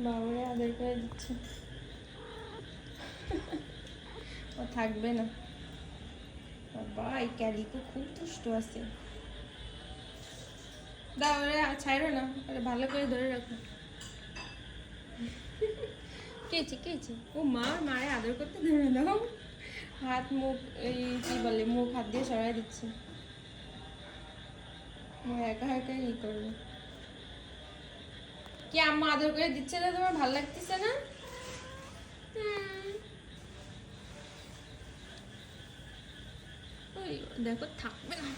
বাবারে আদর করে দিচ্ছে। ও থাকবে না বাবা, এই ক্যালিকো খুব দুষ্ট আছে। দাও ওরে, ছাড়ো না, ওরে ভালো করে ধরে রাখো। কেছে ও মারে আদর করতে ধরে দাও। হাত মুখ এই কি বলে, মুখ হাত দিয়ে সরাই দিচ্ছে। একা একা ই করবে কি? আম্মা আদর করে দিচ্ছে না, তোমার ভালো লাগতেছে না? ওই দেখো থাকবে না,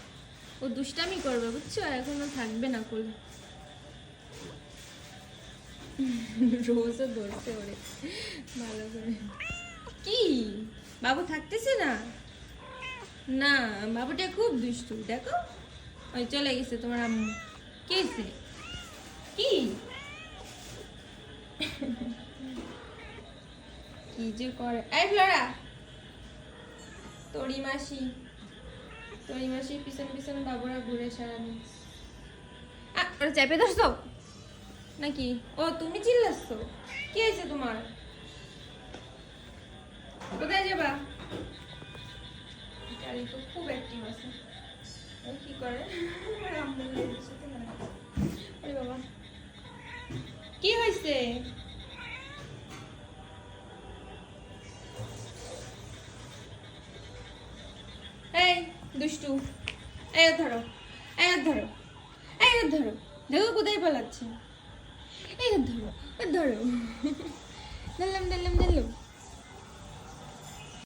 ও দুষ্টামি করবে বুঝছো, এখনো থাকবে না কোলে। রোজও ধরছে ওরে ভালো করে। কি বাবু থাকতেছে না? না বাবুটা খুব দুষ্টু, দেখো ওই চলে গেছে তোমার আম্মু। কি হয়েছে? কি কি যে করে। এই ফ্লোরা, তোরি মাসি পিছন পিছন বাবুরা ঘুরে সারাদিন। ওরা চেপে ধরছো নাকি? ও তুমি চিল্লাচ্ছ, কি হয়েছে তোমার? কোথায় যাবা? তো খুব অ্যাক্টিভ আছে, কি করে বাবা। কি হয়েছে? এই দুষ্টু, এই ধরো, ধরো দেখো কোথায় পালাচ্ছে। এই ধরো ধরলাম